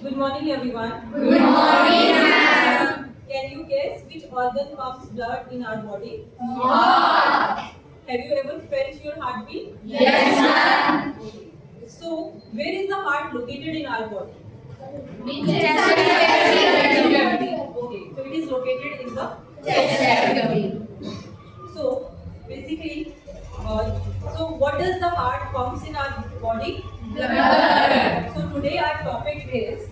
Good morning, everyone. Good morning, ma'am. Can you guess which organ pumps blood in our body? Heart. Have you ever felt your heartbeat? Yes, ma'am. So, where is the heart located in our body? Chest cavity. Okay, so it is located in the Chest cavity. So, basically, what does the heart pumps in our body? Blood. So, today our topic is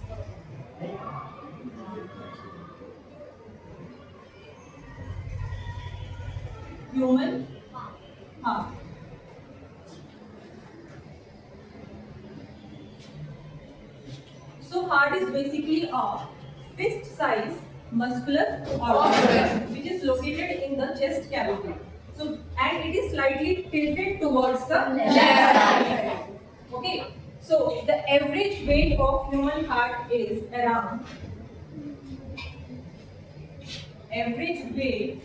human heart. So, heart is basically a fist-sized muscular organ which is located in the chest cavity. So, and it is slightly tilted towards the Left side. Okay, so the average weight of human heart is around average weight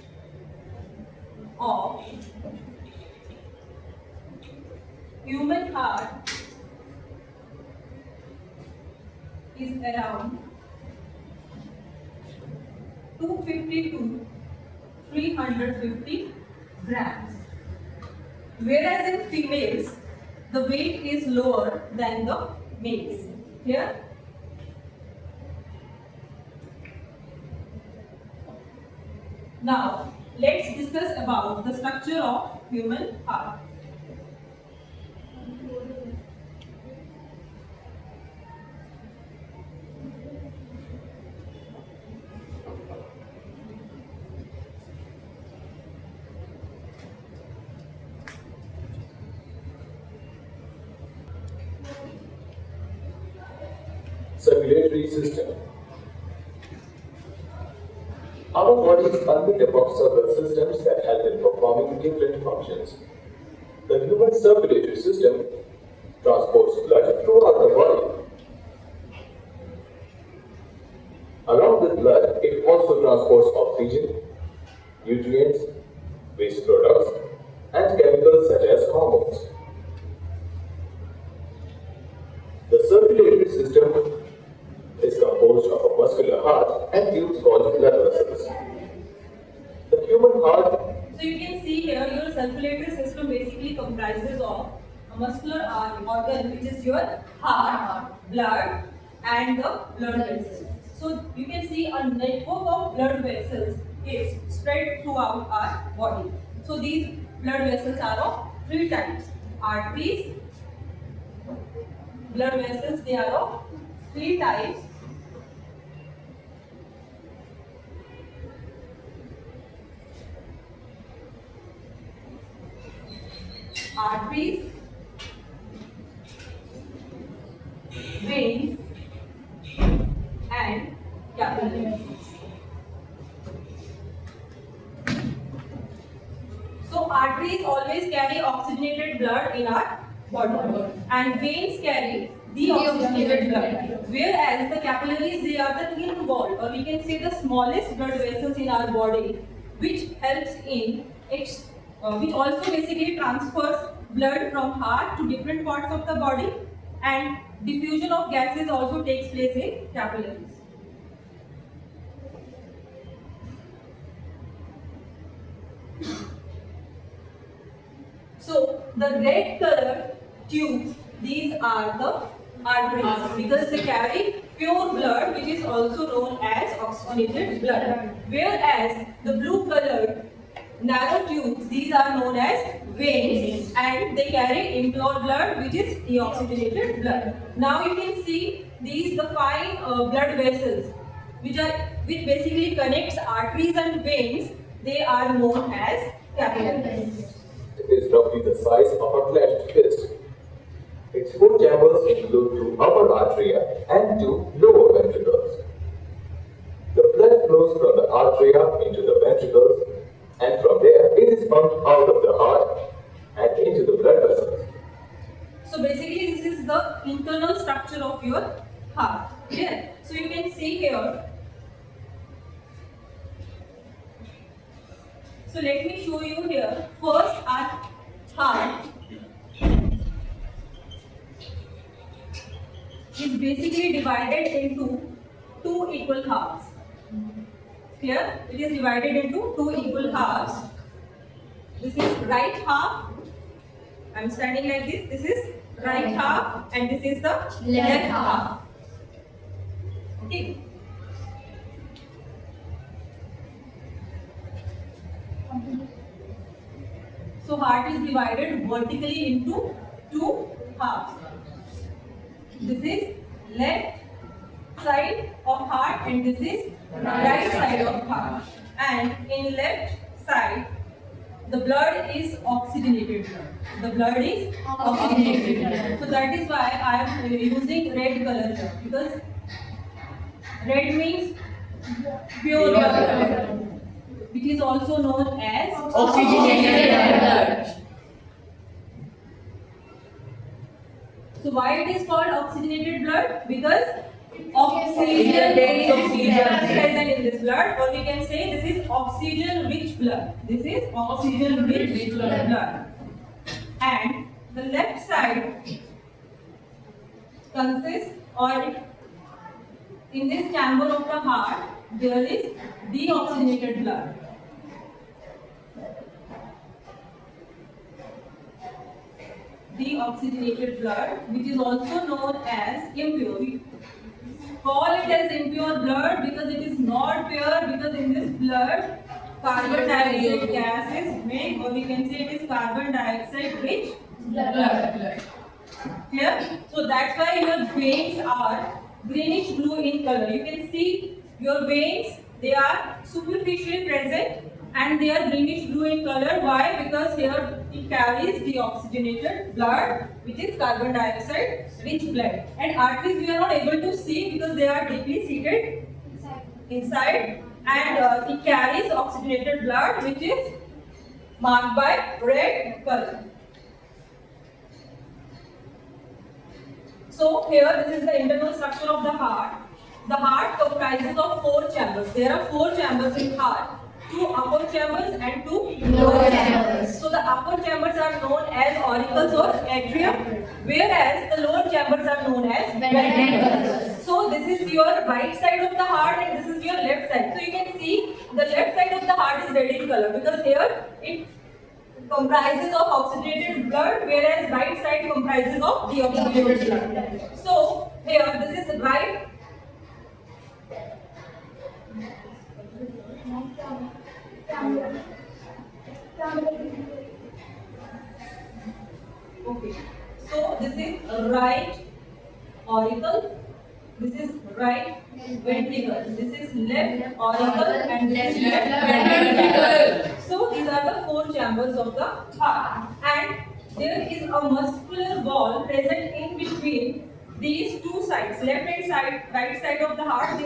of human heart is around 250 to 350 grams. Whereas in females, the weight is lower than the males. Here, now let's discuss about the structure of human heart. Circulatory system. Our body is made up of several systems that help in performing different functions. The human circulatory system transports blood throughout the body. Along with blood, it also transports oxygen, nutrients, waste products, and chemicals such as hormones. The circulatory system is composed of a muscular heart and tubes called blood vessels. The human heart. So you can see here your circulatory system basically comprises of a muscular organ which is your heart, blood and the blood vessels. So you can see a network of blood vessels is spread throughout our body. So these blood vessels are of three types. Arteries, blood vessels, they are of three types. Arteries, veins and capillaries. So arteries always carry oxygenated blood in our body and veins carry deoxygenated blood. Whereas the capillaries, they are the thin wall, or we can say the smallest blood vessels in our body, which helps in which also basically transfers blood from heart to different parts of the body, and diffusion of gases also takes place in capillaries. So the red color tubes, these are the arteries because they carry pure blood which is also known as oxygenated blood. Whereas the blue colored narrow tubes, these are known as veins and they carry impure blood which is deoxygenated blood. Now you can see these the fine blood vessels which basically connects arteries and veins, they are known as capillaries. It is roughly the size of a clenched fist. Its four chambers include two upper arteria and two lower ventricles. The blood flows from the arteria into the ventricles, and from there it is pumped out of the heart and into the blood vessels. So basically this is the internal structure of your heart. Clear? So you can see here. So let me show you here. First our heart. is basically divided into two equal halves. Here it is divided into two equal halves. This is right half. I am standing like this. This is right half and this is the left half. Okay. So heart is divided vertically into two halves. This is left side of heart and this is right side of heart. And in left side, the blood is oxygenated blood. The blood is oxygenated blood. So that is why I am using red color here, because red means pure blood, which is also known as Oxygenated blood. So why it is called oxygenated blood? Because oxygen is present in this blood, or we can say this is oxygen rich blood. This is oxygen rich blood. And the left side consists, or in this chamber of the heart, there is deoxygenated blood. Deoxygenated blood, which is also known as impure. We call it as impure blood because it is not pure, because in this blood carbon dioxide gas is made, or we can say it is carbon dioxide rich blood. Clear? So that's why your veins are greenish blue in color. You can see your veins, they are superficially present and they are greenish blue in color. Why? Because here it carries the oxygenated blood, which is carbon dioxide rich blood. And arteries we are not able to see because they are deeply seated inside, and it carries oxygenated blood, which is marked by red color. So here this is the internal structure of the heart. The heart comprises of 4 chambers. There are 4 chambers in heart. 2 upper chambers and 2 lower chambers. So the upper chambers are known as auricles or atrium, whereas the lower chambers are known as ventricles. So this is your right side of the heart and this is your left side. So you can see the left side of the heart is red in color because here it comprises of oxygenated blood, whereas right side comprises of deoxygenated blood. So here this is right. Okay, so this is right auricle, this is right ventricle, this is left auricle, and this is left ventricle. So these are the 4 chambers of the heart, and there is a muscular wall present in between these 2 sides, left and side, right side of the heart.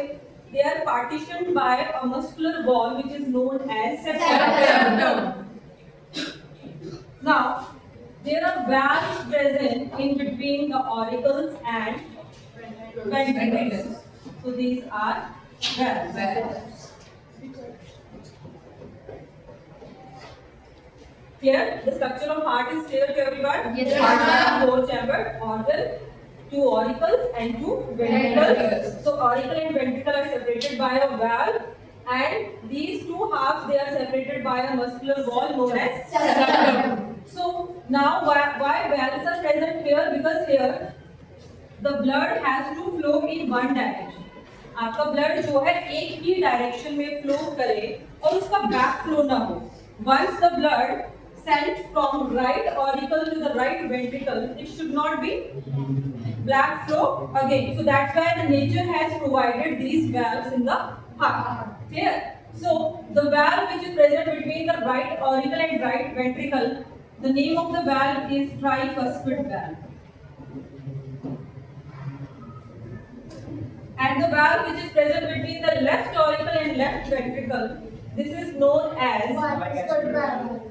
They are partitioned by a muscular wall which is known as septum. Now, there are valves present in between the auricles and ventricles. So these are valves. Here, the structure of heart is clear to everyone? Yes, Heart is 4 chambered organ, 2 auricles and 2 ventricles. So auricle and ventricle are separated by a valve, and these 2 halves, they are separated by a muscular wall known as septum. So now why valves are present here? Because here the blood has to flow in one direction. आपका blood जो है एक ही direction में flow करे और उसका back flow ना हो. Once the blood sent from right auricle to the right ventricle, it should not be black flow again. So that's why the nature has provided these valves in the heart. Clear? So the valve which is present between the right auricle and right ventricle, the name of the valve is tricuspid valve. And the valve which is present between the left auricle and left ventricle, this is known as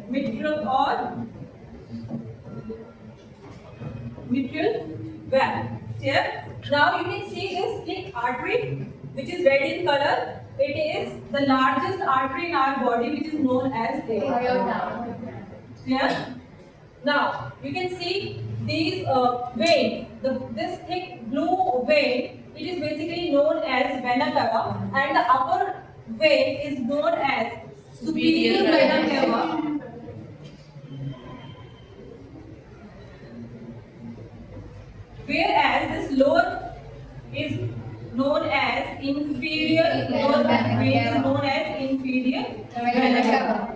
mitral or mitral valve. Here, now you can see this thick artery which is red in color. It is the largest artery in our body, which is known as aorta. Here, now you can see these vein, this thick blue vein, it is basically known as vena cava, and the upper vein is known as superior vena cava. Whereas this lower is known as inferior, lower vein is known as inferior vena cava.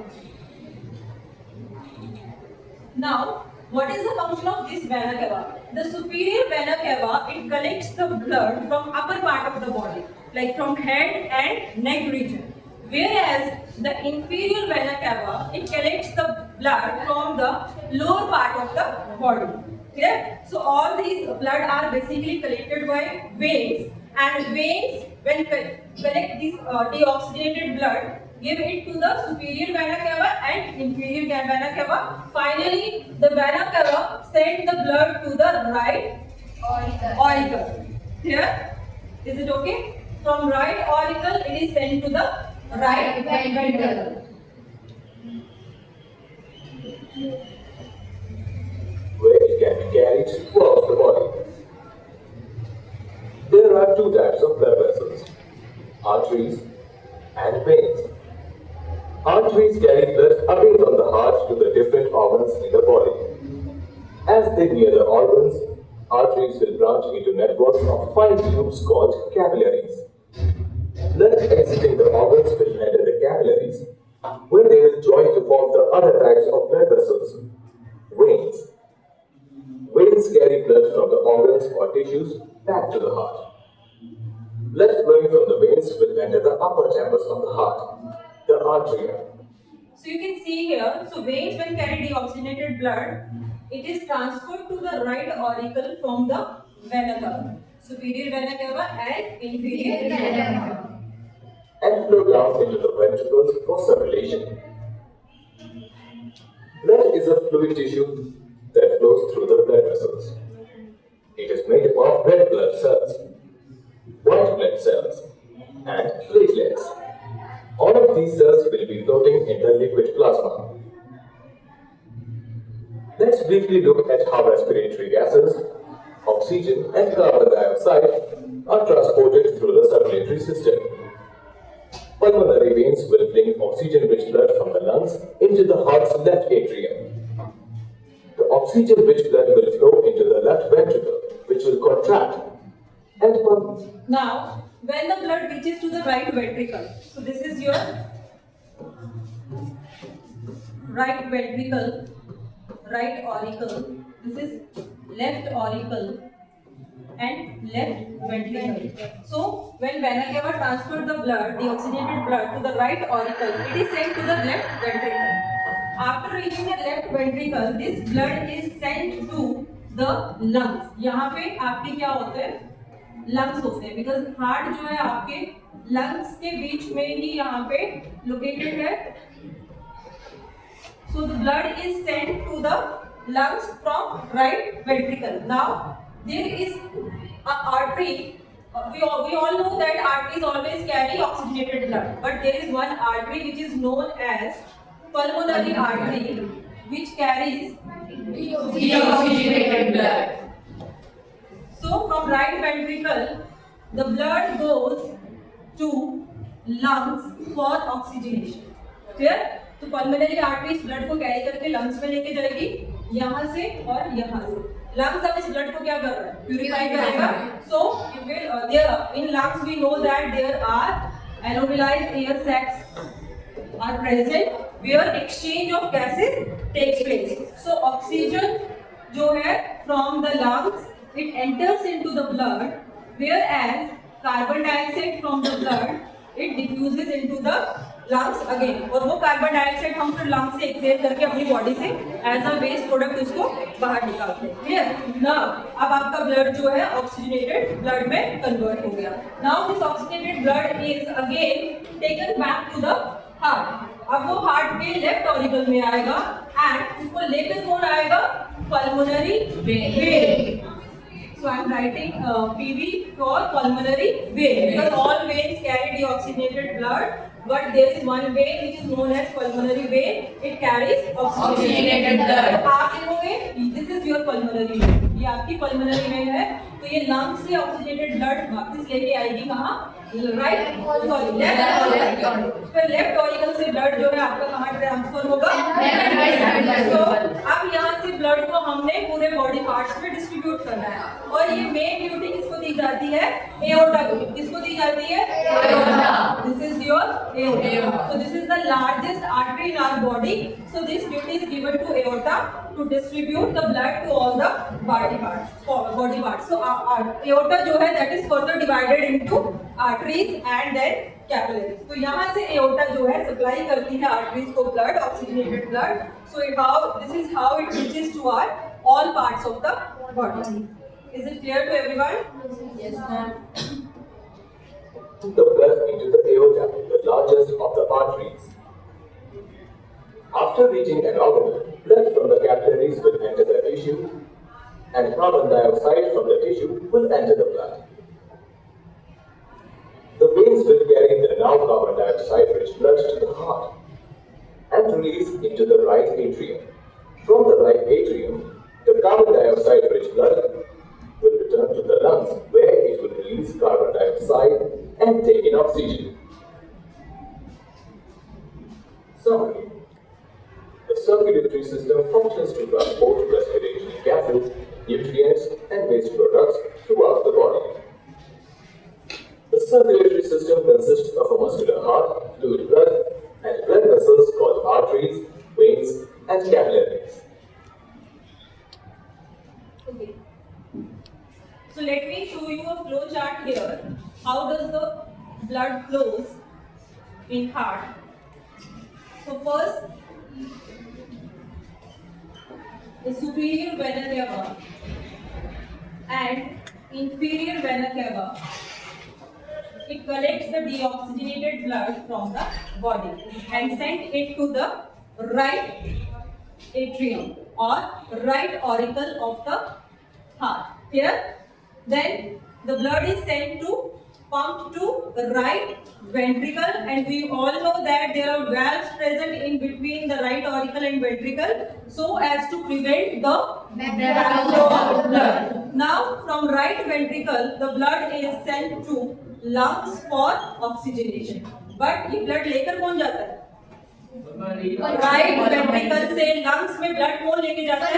Now, what is the function of this vena cava? The superior vena cava, it collects the blood from upper part of the body, like from head and neck region. Whereas the inferior vena cava, it collects the blood from the lower part of the body. Clear? So all these blood are basically collected by veins, and veins, when collect this deoxygenated blood, give it to the superior vena cava and inferior vena cava. Finally, the vena cava send the blood to the right auricle. Here, is it okay? From right auricle, it is sent to the right ventricle. Where it can be carried throughout the body. There are two types of blood vessels, arteries and veins. Arteries carry blood away from the heart to the different organs in the body. As they near the organs, arteries will branch into networks of fine tubes called capillaries. Blood exiting the organs will enter the capillaries, where they will join to form the other types of blood vessels, veins. Veins carry blood from the organs or tissues back to the heart. Blood flowing from the veins will enter the upper chambers of the heart, the arteria. So you can see here, so veins when carry deoxygenated blood, it is transferred to the right auricle from the vena cava, superior vena cava and inferior vena cava. And flow down into the ventricles for circulation. Blood is a fluid tissue that flows through the blood vessels. It is made up of red blood cells, white blood cells, and platelets. All of these cells will be floating in the liquid plasma. Let's briefly look at how respiratory gases, oxygen and carbon dioxide are transported through the circulatory system. Pulmonary veins will bring oxygen-rich blood from the lungs into the heart's left atrium. The oxygen-rich blood will flow into the left ventricle, which will contract and pump. Now, when the blood reaches to the right ventricle, so this is your right ventricle, right auricle, this is left auricle and left ventricle. So, when vena cava transfers the blood, deoxygenated blood to the right auricle, it is sent to the left ventricle. After reaching the left ventricle, this blood is sent to the lungs. यहाँ पे आपके क्या होते हैं? Lungs होते हैं, because heart जो है आपके लंग्स के बीच में ही यहाँ पे लोकेटेड है. So the blood is sent to the lungs from right ventricle. Now there is a artery. We all know that arteries always carry oxygenated blood, but there is one artery which is known as pulmonary artery, which carries Deoxygenated blood. So from right ventricle, the blood goes to lungs for oxygenation. Clear? तो pulmonary arteries blood को carry करके lungs में लेके जाएगी, यहाँ से और यहाँ से. लंग्स अब इस ब्लड को क्या कर रहा है? प्यूरिफाई करेगा. So in lungs we know that there are alveoli air sacs are present where exchange of gases takes place. So oxygen जो है from the lungs it enters into the blood, whereas carbon dioxide from the blood it diffuses into the lungs again. और वो carbon dioxide हम फिर lungs से exhale करके अपनी body से एज अ वेस्ट प्रोडक्ट उसको बाहर निकालते हैं. क्लियर? नाउ अब आपका ब्लड जो है ऑक्सीजनेटेड ब्लड में कन्वर्ट हो गया. Now this oxygenated blood is again taken back to the heart. अब वो हार्ट के लेफ्ट ऑरिकल में आएगा एंड उसको लेकर कौन आएगा? Pulmonary vein. So I am writing PV for pulmonary vein because all veins carry deoxygenated blood but there is one vein which is known as pulmonary vein. It carries Oxygenated blood. तो आप देखोगे this is your pulmonary vein. ये आपकी pulmonary vein है, तो ये lungs से oxygenated blood वापस लेके आएगी कहाँ? राइट सॉरी लेफ्ट फिर लेफ्ट ऑरिकल से ब्लड जो है आपका कहाँ ट्रांसफर होगा? तो अब यहाँ से ब्लड को हमने पूरे बॉडी पार्ट्स में डिस्ट्रीब्यूट करना है और ये मेन ड्यूटी किसको दी जाती है? एओर्टा को। किसको दी जाती है? Aorta. This is your aorta. So this is the largest artery in our body. So this duty is given to aorta to distribute the blood to all the body parts. So aorta जो है that is further divided into arteries and then capillaries. तो यहाँ से aorta जो है supply करती है arteries को blood, oxygenated blood. So this is how it reaches to our all parts of the body. Is it clear to everyone? Yes, ma'am. The blood into the aorta, the largest of the arteries. After reaching an organ, blood from the capillaries will enter the tissue and carbon dioxide from the tissue will enter the blood. The veins will carry the now carbon dioxide rich blood to the heart and release into the right atrium. From the right atrium, the carbon dioxide rich blood will return to the lungs where it will release carbon dioxide and take in oxygen. Summary. The circulatory system functions to transport respiratory gases, nutrients and waste products throughout the body. The circulatory system consists of a muscular heart, fluid blood and blood vessels called arteries, veins and capillaries. Okay. So let me show you a flow chart here. How does the blood flows in heart? So first, the superior vena cava and inferior vena cava, it collects the deoxygenated blood from the body and sends it to the right atrium or right auricle of the heart. Here, then the blood is sent to pump to the right ventricle, and we all know that there are valves present in between the right auricle and ventricle so as to prevent the backflow of blood. Now from right ventricle the blood is sent to lungs for oxygenation. But ये blood लेकर कौन जाता है? Right ventricle से lungs में blood कौन लेके जाता है?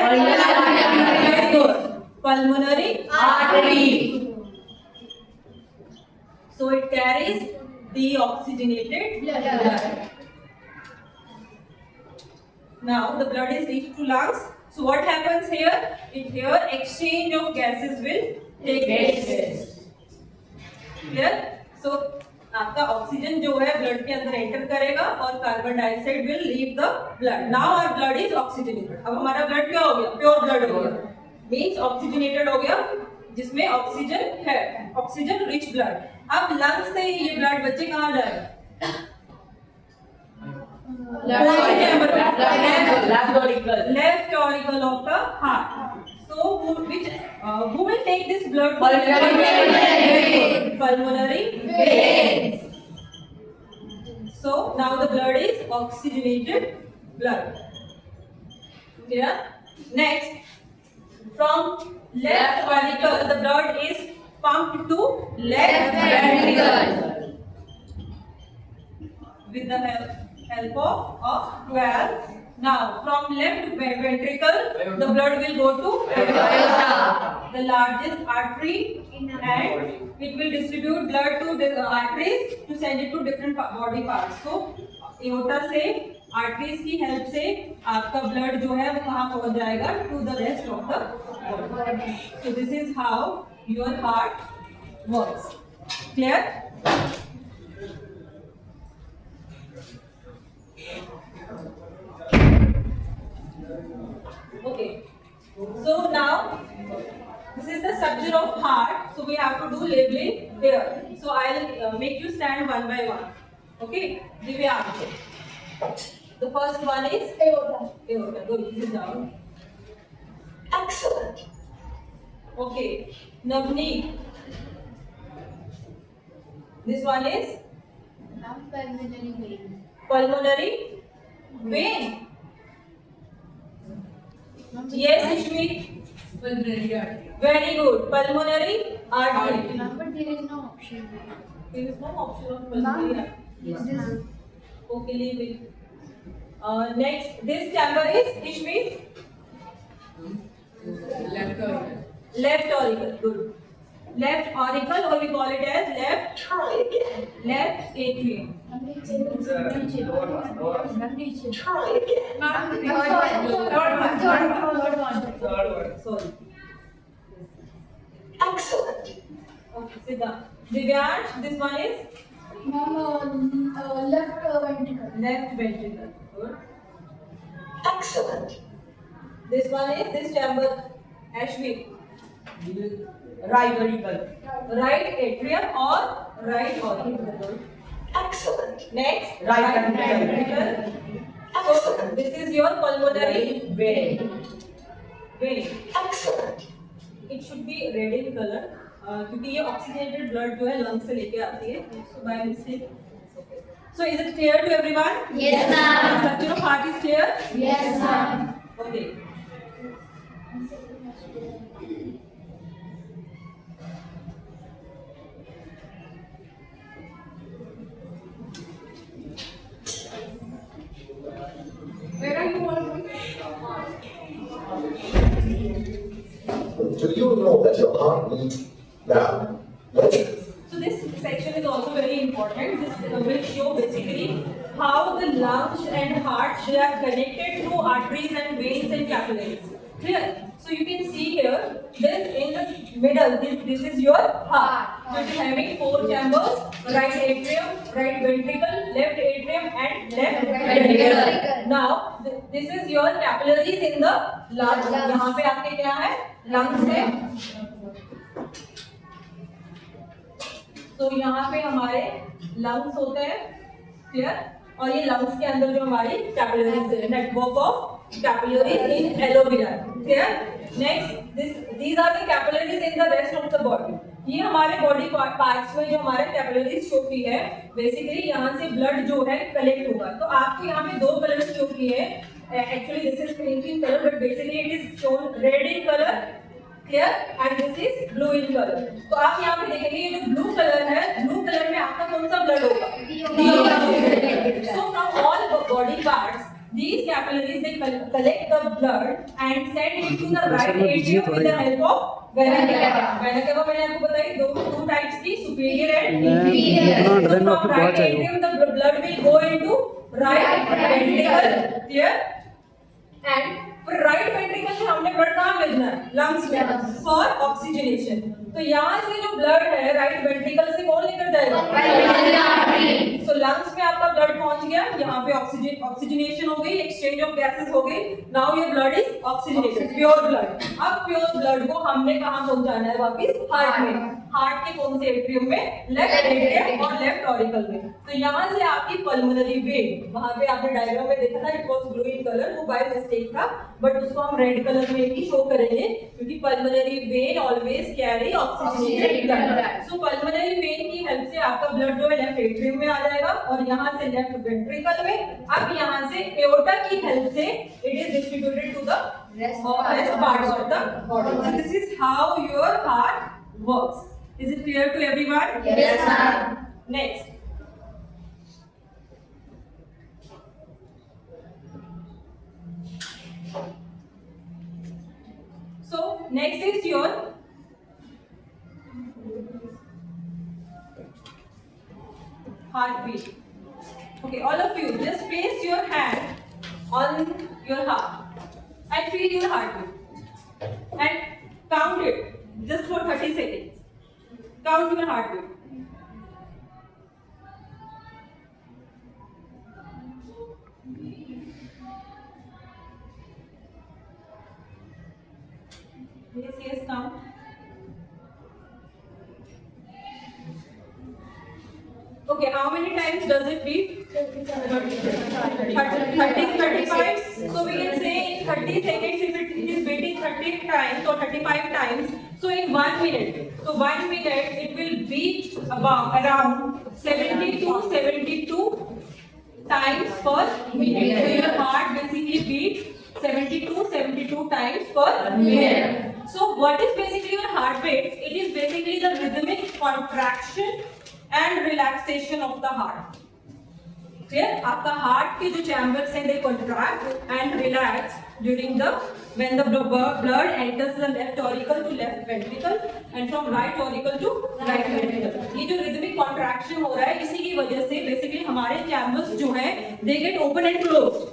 Pulmonary artery. So it carries deoxygenated blood. Now the blood is reached to lungs. So what happens here? Here exchange of gases will take place. Clear? So आपका oxygen जो है blood के अंदर एंटर करेगा और carbon dioxide will leave the blood. Now our blood is oxygenated. अब हमारा blood क्या हो गया? प्योर ब्लड हो गया. मीन्स ऑक्सीजनेटेड हो गया जिसमें ऑक्सीजन है, ऑक्सीजन रिच ब्लड. अब लंग्स से ये ब्लड बच्चे कहाँ जाएगा? Left auricle of the heart. So who will take this blood? Pulmonary veins. So now the blood is oxygenated blood. Clear? Next, from left auricle the blood is pumped to left ventricle with the help of valve. Now from left ventricle the blood will go to aorta, the largest artery, and it will distribute blood to the arteries to send it to different body parts. So aorta से arteries की help से आपका blood जो है वो कहाँ पहुँच जाएगा? To the rest of the body. So this is how your heart works. Clear? Okay. So now this is the structure of heart. So we have to do labeling here. So I'll make you stand one by one. Okay? Divya. The first one is aorta. Aorta. Go sit down. Excellent. Okay. Navneet. This one is Pulmonary vein. Pulmonary vein. Yes, Ishmi. Pulmonary artery. Very good. Pulmonary artery. But there is no option. There is no option of pulmonary artery. Yes, ma'am. Okay, leave it. Next, this chamber is Ishmi. Left auricle. Left auricle. Good. Left auricle, or we call it as left. Try again. Left atrium. Try again. Third one. Sorry. Excellent. Okay, sit down. Divyansh, this one is Left ventricle. left ventricle. Good. Excellent. This one is this chamber. Ashmi. Right auricle. Right atrium or right auricle. Good. Excellent. Next. Right ventricle. ventricle. So Excellent. this is your pulmonary Vein. vein. Excellent. It should be red in color क्योंकि ये oxygenated blood जो है lung से लेके आती है so by mistake. So is it clear to everyone? Yes, ma'am. Structure of heart is clear? Yes, ma'am. Okay. Where are you going? Do you know that your heart beats now? Let's So this section is also very important. This will show basically how the lungs and heart they are connected through arteries and veins and capillaries. Clear? So you can see here, this in the middle, this is your heart. So it is having 4 chambers: right atrium, right ventricle, left atrium, and left ventricle. Now this is your capillaries in the lungs. यहाँ पे आपके क्या है? Lungs है. तो यहाँ पे हमारे लंग्स होते हैं, क्लियर? और ये लंग्स के अंदर जो हमारी कैपिलरीज है, network of capillaries in aloe vera, clear? Next, these are the capillaries in the rest of the body. ये हमारे बॉडी पार्ट्स में जो हमारे कैपिलरीज शो की है, बेसिकली यहाँ से ब्लड जो है कलेक्ट होगा. तो आपको यहाँ पे 2 कलर शो किए हैं. Actually this is pink in color, but basically it is shown red in color. Clear? And this is blue in color. तो आप यहाँ पे देखेंगे ये जो blue color है, blue color में आपका कौन सा blood होगा? So from all body parts, these capillaries they collect the blood and send it to the right atrium with the help of vena cava. Vena cava मैंने आपको बताई two types की, superior and inferior. So from right atrium the blood will go into right ventricle. Clear? And for right ventricle से हमने blood कहाँ भेजना है? Lungs में फॉर ऑक्सीजनेशन. तो यहाँ से जो ब्लड है राइट वेंट्रिकल से कौन लेकर जाएगा? सो लंग्स में आपका ब्लड पहुंच गया, यहाँ पे ऑक्सीजनेशन हो गई, एक्सचेंज ऑफ गैसेस हो गई. Now your blood is oxygenated, pure blood. अब प्योर ब्लड को हमने कहाँ पहुंचाना है? वापस हार्ट में. हार्ट के कौन से एट्रियम में? लेफ्ट एट्रियम और लेफ्ट ऑरिकल में. तो यहाँ से आपकी पल्मोनरी वेन, वहां पे आपने डायग्राम में देखा था it was blue in colour, वो बाय मिस्टेक था, बट उसको हम रेड कलर में ही शो करेंगे क्योंकि pulmonary vein always carry oxygenated blood. So pulmonary vein की हेल्प से आपका ब्लड जो है लेफ्ट एट्रियम में आ जाएगा और यहाँ से लेफ्ट वेंट्रिकल में. अब यहाँ से एओर्टा की हेल्प से it is distributed to the rest parts of the body. So this is how your heart works. Is it clear to everyone? Yes, ma'am. Next. So next is your heartbeat. Okay, all of you just place your hand on your heart and feel your heartbeat and count it just for 30 seconds. Count your heartbeat. Yes, count. Okay, how many times does it beat? 30, 35. So we can say in 30 seconds if it is beating 30 times or 35 times. So in 1 minute, so 1 minute it will beat about around 70 to 72 times per minute. So your heart basically beats 72 times per minute. So what is basically your heart rate? It is basically the rhythmic contraction and relaxation of the heart. Clear? आपका heart के जो chambers हैं, they contract and relax during the when the blood enters the left auricle to left ventricle and from right auricle to right ventricle. ये जो rhythmic contraction हो रहा है, इसी की वजह से basically हमारे chambers जो हैं, they get open and closed.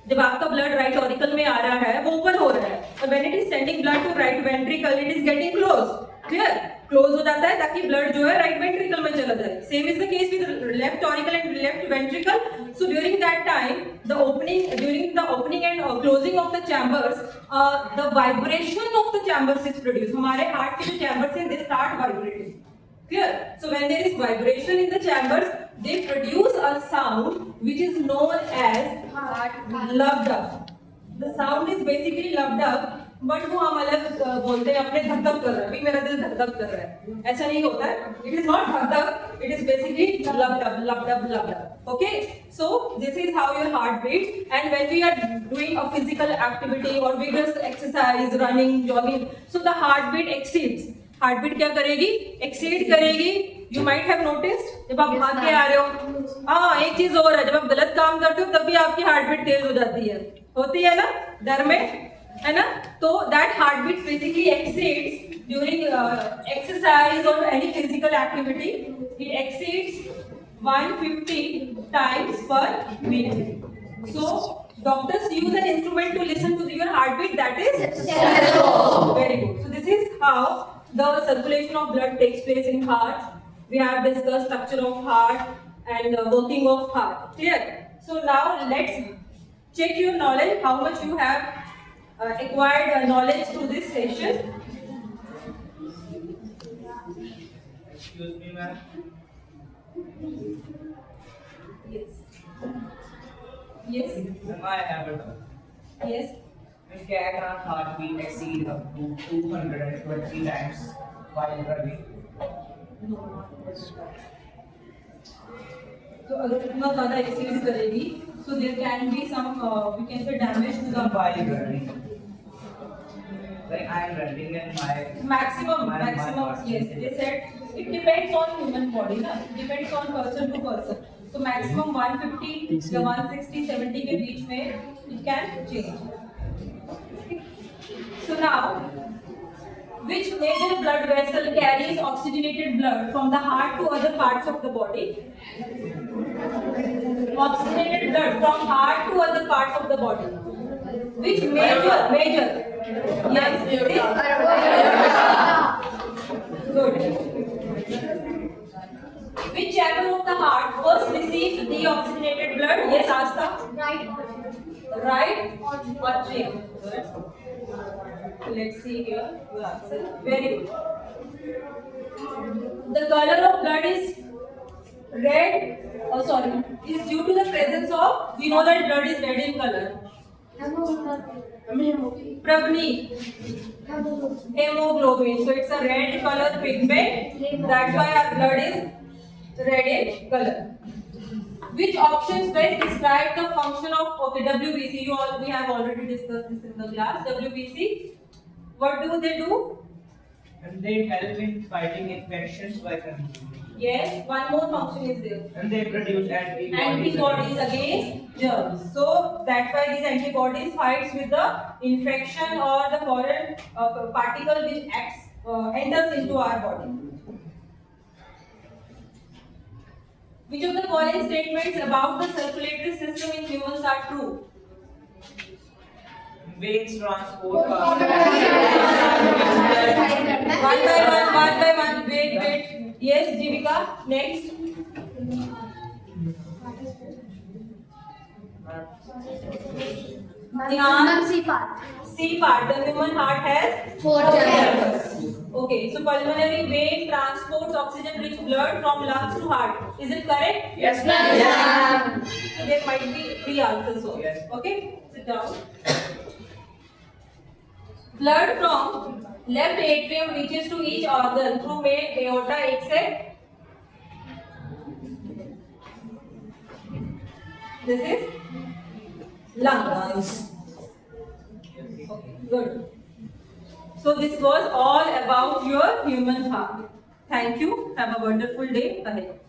जब आपका ब्लड राइट ऑरिकल में आ रहा है वो ओपन हो रहा है और when it is sending blood to right ventricle it is getting close. Clear? Close हो जाता है ताकि ब्लड जो है राइट वेंट्रिकल में चला जाए. Same is the case with left auricle and left ventricle. So during that time during the opening and closing of the chambers the vibration of the chambers is produced. हमारे heart के जो chambers हैं they start vibrating. Clear? So when there is vibration in the chambers, they produce a sound which is known as loved up. The sound is basically loved up, but वो हम अलग बोलते हैं अपने धक धक कर रहा है. भी मेरा दिल धक धक कर रहा है. ऐसा नहीं होता है. It is not धक धक. It is basically loved up, loved up, loved up. Okay? So this is how your heart beats. And when we are doing a physical activity or vigorous exercise, running, jogging, so the heartbeat exceeds. Heartbeat क्या करेगी? Exceed करेगी. You might have noticed जब आप भाग के आ रहे हो, हाँ एक चीज और है, जब आप गलत काम करते हो तब भी आपकी हार्टबीट तेज हो जाती है. होती है ना डर में, है ना? तो that heartbeat basically exceeds during exercise और any physical activity. It exceeds 150 times per minute. So doctors use an instrument to listen to your heartbeat, that is stethoscope. Very good. So this is how the circulation of blood takes place in heart. We have discussed structure of heart and working of heart. Clear? So now let's check your knowledge, how much you have acquired knowledge through this session. Excuse me, ma'am. Yes. Yes. Ma'am, I have a doubt. Yes. Can our heartbeat exceed up to 220 times while running? तो अगर इतना ज़्यादा exceed करेगी, so there can be some we can say damage to the While running. Like I am running and my maximum. heart Yes, they said it depends on human body, ना? It depends on person to person. So maximum 150 या 160, 70 के बीच में it can change. So now, which major blood vessel carries oxygenated blood from the heart to other parts of the body? Oxygenated blood from heart to other parts of the body. Which major? Yes, it is. Good. Which chamber of the heart first receives deoxygenated blood? Yes, Asta. Right or atrium? Let's see here. Your answer. Very good. The color of blood is red. Oh, sorry. Is due to the presence of. We know that blood is red in color. Pravni. Hemoglobin. So it's a red color pigment. That's why our blood is red in color. Which options best describe the function of WBC? We have already discussed this in the class. WBC. What do they do? and they help in fighting infections by consuming. Yes, one more function is there. And they produce Antibodies against germs. So that's why these antibodies fights with the infection or the foreign particle which enters into our body. Which of the following statements about the circulatory system in humans are true? Veins transport One by one. Wait. Yes, Jivika. Next. Dhyan. C part. The human heart has 4 chambers. Okay, so pulmonary vein transports oxygen-rich blood from lungs to heart. Is it correct? Yes, Yeah. So there might be 3 answers also. Yes. Okay, sit down. Blood from left atrium reaches to each organ through main aorta except This is lungs. Okay, good. So this was all about your human heart. Thank you. Have a wonderful day ahead.